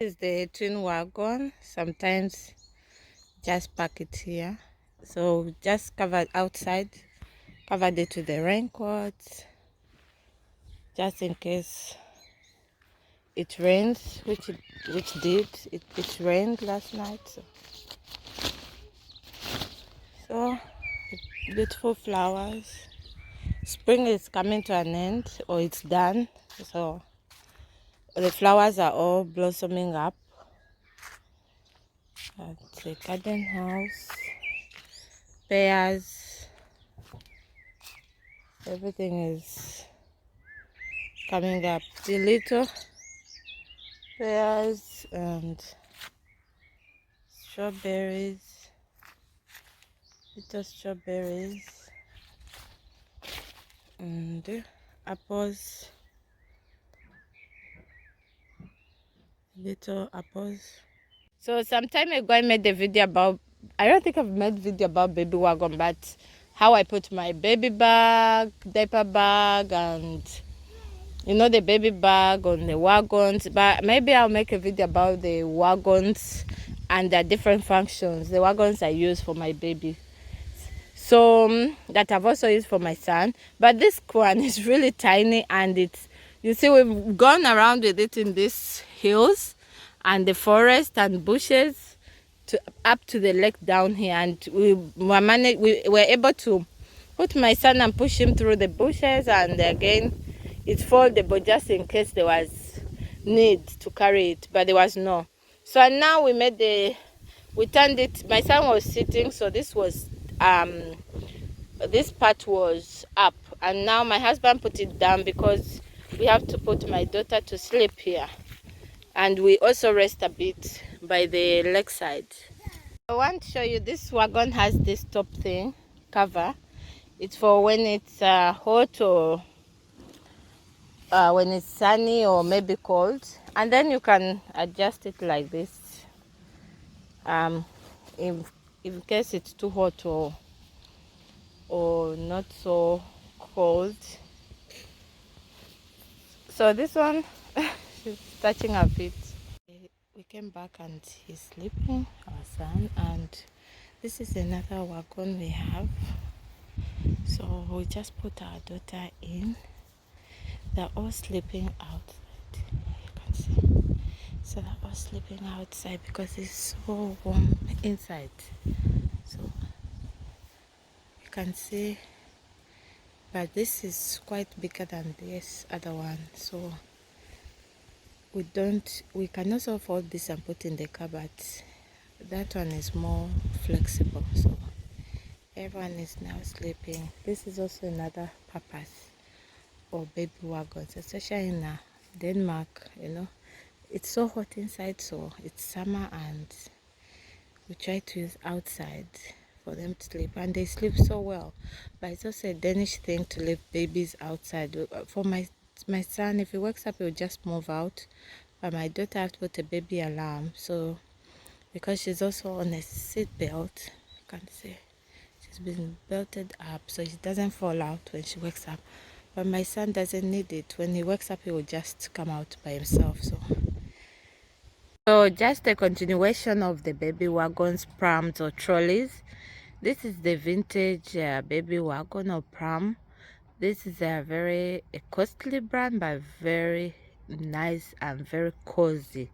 This is the twin wagon. Sometimes just park it here. So just covered outside, covered it with the raincoat, just in case it rains, which did. It rained last night. So beautiful flowers. Spring is coming to an end, or it's done. So the flowers are all blossoming up. That's the garden house. Pears. Everything is coming up. The little pears and strawberries. Little strawberries and apples. Little apples. So some time ago I made a video about, I don't think I've made video about baby wagon, but how I put my baby bag, diaper bag, and the baby bag on the wagons. But maybe I'll make a video about the wagons and their different functions. The wagons I use for my baby, so that I've also used for my son. But this one is really tiny, and you see, we've gone around with it in these hills and the forest and bushes up to the lake down here, and we were able to put my son and push him through the bushes, and again it's foldable just in case there was need to carry it, but there was no. So now we turned it. My son was sitting, so this part was up, and now my husband put it down because we have to put my daughter to sleep here, and we also rest a bit by the lakeside. I want to show you, this wagon has this top thing cover. It's for when it's hot, or when it's sunny, or maybe cold, and then you can adjust it like this, in case it's too hot or not so cold. So this one she's touching her feet. We came back and he's sleeping, our son, and this is another wagon we have. So we just put our daughter in. They're all sleeping outside, you can see. So they're all sleeping outside because it's so warm inside. So you can see, but this is quite bigger than this other one, so we can also fold this and put in the cupboard. That one is more flexible. So everyone is now sleeping. This is also another purpose for baby wagons, especially in Denmark. It's so hot inside, so it's summer, and we try to use outside for them to sleep, and they sleep so well. But it's also a Danish thing to leave babies outside. For my son, if he wakes up, he'll just move out. But my daughter, I have to put a baby alarm, so because she's also on a seat belt, you can see she's been belted up so she doesn't fall out when she wakes up. But my son doesn't need it. When he wakes up, he will just come out by himself. So just a continuation of the baby wagons, prams, or trolleys. This is the vintage baby wagon or pram. This is a very costly brand, but very nice and very cozy,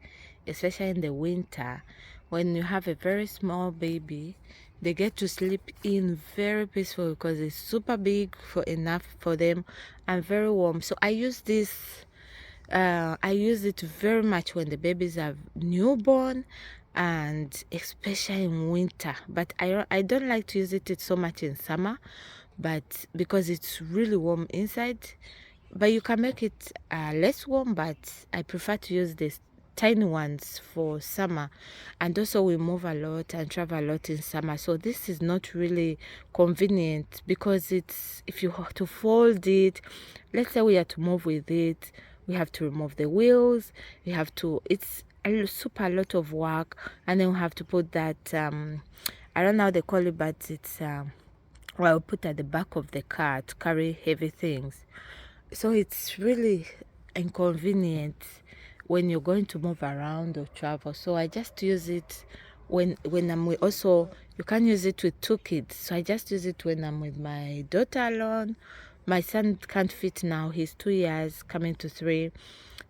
especially in the winter. When you have a very small baby, they get to sleep in very peaceful because it's super big for enough for them and very warm. So I use it very much when the babies are newborn, and especially in winter. But I don't like to use it so much in summer, but because it's really warm inside. But you can make it less warm, but I prefer to use this tiny ones for summer. And also we move a lot and travel a lot in summer, so this is not really convenient because if you have to fold it, let's say we have to move with it, we have to remove the wheels, it's a super lot of work, and then we have to put that I don't know how they call it, but it's well, put at the back of the car to carry heavy things. So it's really inconvenient when you're going to move around or travel. So I just use it when I'm with, also you can use it with 2 kids. So I just use it when I'm with my daughter alone. My son can't fit now, he's 2 years coming to 3.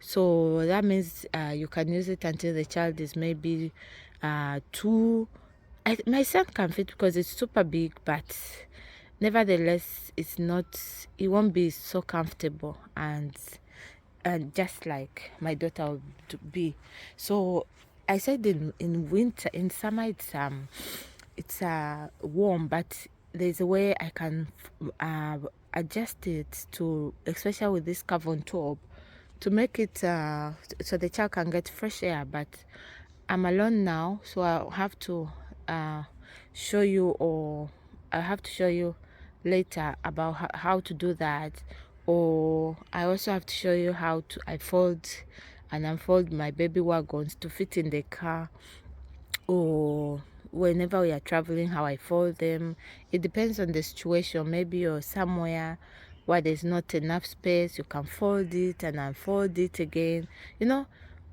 So that means you can use it until the child is maybe 2. My son can fit because it's super big, but nevertheless it won't be so comfortable and just like my daughter would be. So I said in winter, in summer it's warm, but there's a way I can adjust it to, especially with this cover on top, to make it so the child can get fresh air. But I'm alone now, so I'll have to show you, or I have to show you later about how to do that. Or I also have to show you how to I fold and unfold my baby wagons to fit in the car, or whenever we are traveling, how I fold them. It depends on the situation. Maybe you're somewhere where there's not enough space, you can fold it and unfold it again. You know,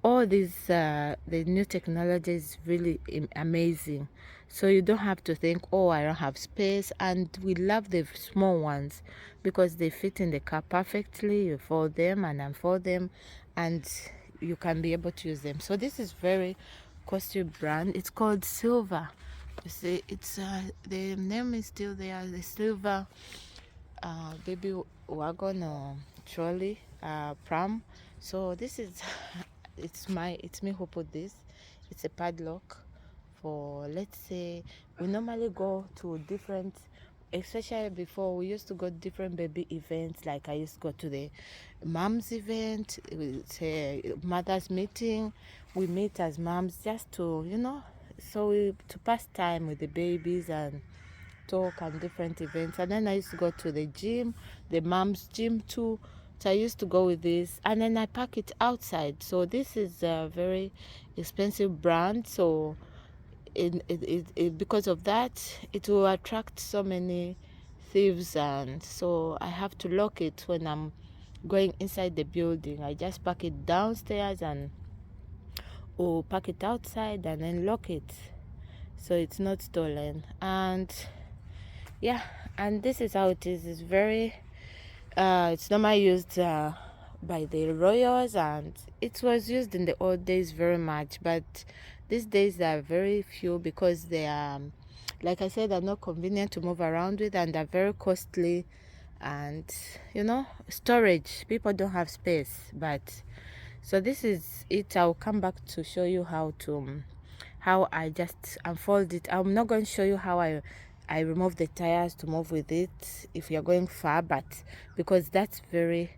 all these the new technology is really amazing. So you don't have to think, oh, I don't have space. And we love the small ones because they fit in the car perfectly. You fold them and unfold them, and you can be able to use them. So this is very costly brand. It's called Silver. You see, it's the name is still there, the Silver baby wagon or trolley, pram. So this is it's me who put this. It's a padlock for, let's say, we normally go to different, especially before we used to go to different baby events. Like I used to go to the mom's event, it's a mother's meeting. We meet as moms just to, so to pass time with the babies and talk and different events. And then I used to go to the gym, the mom's gym too. So I used to go with this, and then I pack it outside. So this is a very expensive brand. So because of that, it will attract so many thieves, and so I have to lock it when I'm going inside the building. I just pack it downstairs and or pack it outside and then lock it so it's not stolen. And yeah, and this is how it is. It's very it's normally used by the royals, and it was used in the old days very much, but these days there are very few because they are, like I said, they're not convenient to move around with, and they're very costly. And storage, people don't have space. But so this is it. I'll come back to show you how I just unfold it. I'm not going to show you how I remove the tires to move with it if you're going far, but because that's very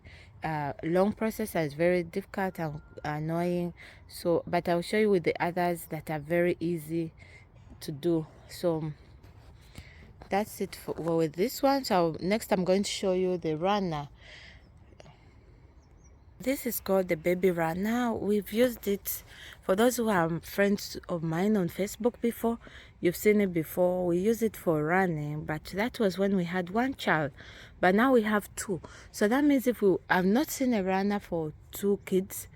long process and it's very difficult and annoying. So but I'll show you with the others that are very easy to do. So that's it with this one. So next I'm going to show you the runner. This is called the baby runner. We've used it, for those who are friends of mine on Facebook before, you've seen it before. We use it for running, but that was when we had 1 child, but now we have 2. So that means I've not seen a runner for 2 kids,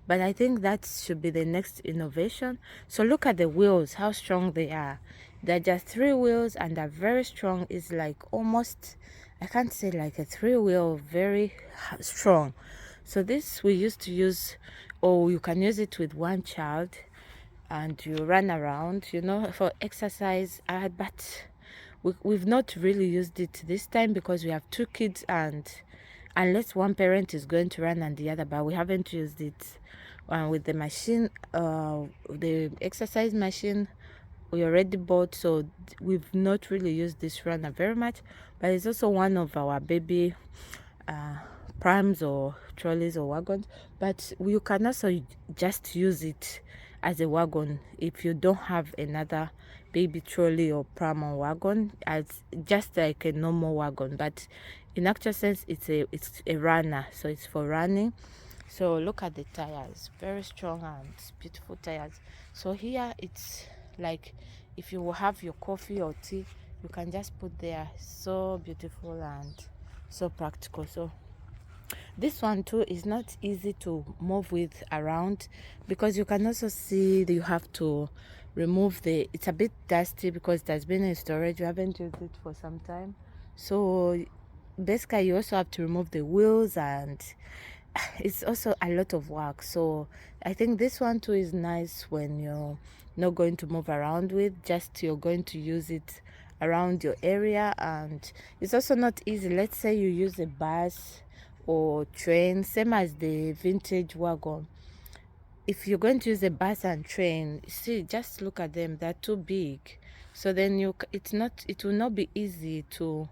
but I think that should be the next innovation. So look at the wheels, how strong they are. They're just 3 wheels and they're very strong. It's like almost, I can't say like a 3-wheel, very strong. So this we used to use, or you can use it with 1 child and you run around, for exercise. But we've not really used it this time because we have 2 kids, and unless one parent is going to run and the other, but we haven't used it with the machine, the exercise machine we already bought. So we've not really used this runner very much, but it's also one of our baby prams or trolleys or wagons. But you can also just use it as a wagon if you don't have another baby trolley or pram or wagon, as just like a normal wagon. But in actual sense, it's a runner, so it's for running. So look at the tires, very strong and beautiful tires. So here it's like if you will have your coffee or tea, you can just put there. So beautiful and so practical. So This one too is not easy to move with around, because you can also see that you have to remove it's a bit dusty because there's been in storage. You haven't used it for some time, so basically you also have to remove the wheels, and it's also a lot of work. So I think this one too is nice when you're not going to move around with, just you're going to use it around your area. And it's also not easy. Let's say you use a bus or train, same as the vintage wagon. If you're going to use a bus and train, see, just look at them, they're too big. So then it will not be easy to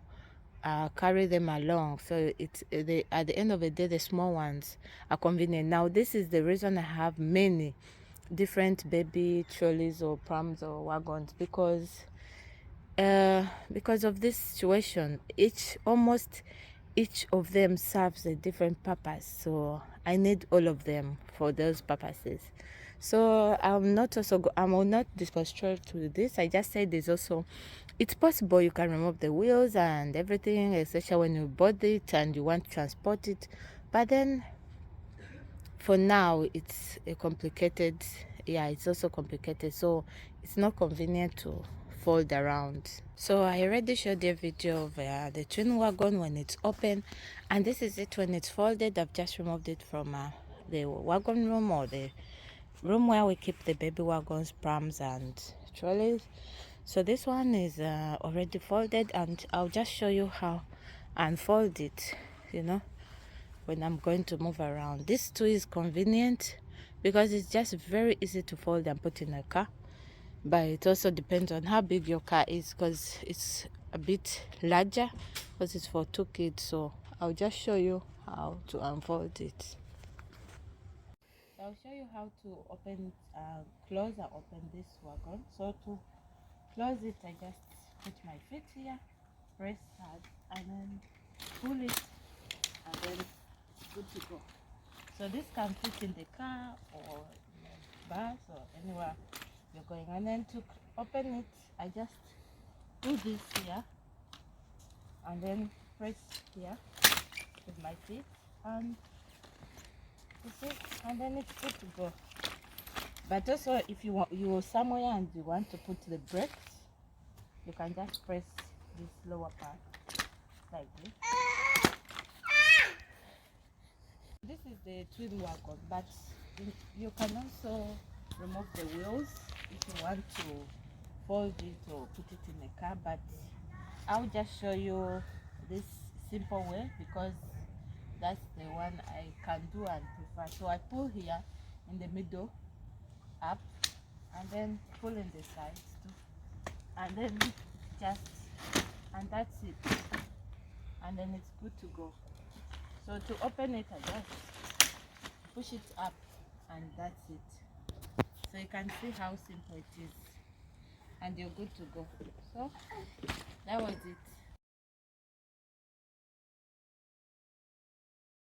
carry them along. So at the end of the day, the small ones are convenient. Now this is the reason I have many different baby trolleys or prams or wagons, because of this situation. Almost each of them serves a different purpose, so I need all of them for those purposes. So I will not demonstrate to this. I just said it's possible you can remove the wheels and everything, especially when you bought it and you want to transport it. But then for now it's it's also complicated, so it's not convenient to fold around. So I already showed you a video of the twin wagon when it's open, and this is it when it's folded. I've just removed it from the wagon room, or the room where we keep the baby wagons, prams and trolleys. So this one is already folded, and I'll just show you how I unfold it, when I'm going to move around. This too is convenient because it's just very easy to fold and put in a car. But it also depends on how big your car is, because it's a bit larger, because it's for 2 kids. So I'll just show you how to unfold it. I'll show you how to close and open this wagon. So to close it, I just put my feet here, press hard, and then pull it, and then good to go. So this can fit in the car or in the bus or anywhere you're going. And then to open it, I just do this here and then press here with my feet, and you see, and then it's good to go. But also, if you're somewhere and you want to put the brakes, you can just press this lower part like this. This is the twin wagon, but you can also remove the wheels if you want to fold it or put it in the car. But I'll just show you this simple way, because that's the one I can do and prefer. So I pull here in the middle up, and then pull in the sides too, and then and that's it, and then it's good to go. So to open it, I just push it up, and that's it. So you can see how simple it is, and you're good to go. So that was it.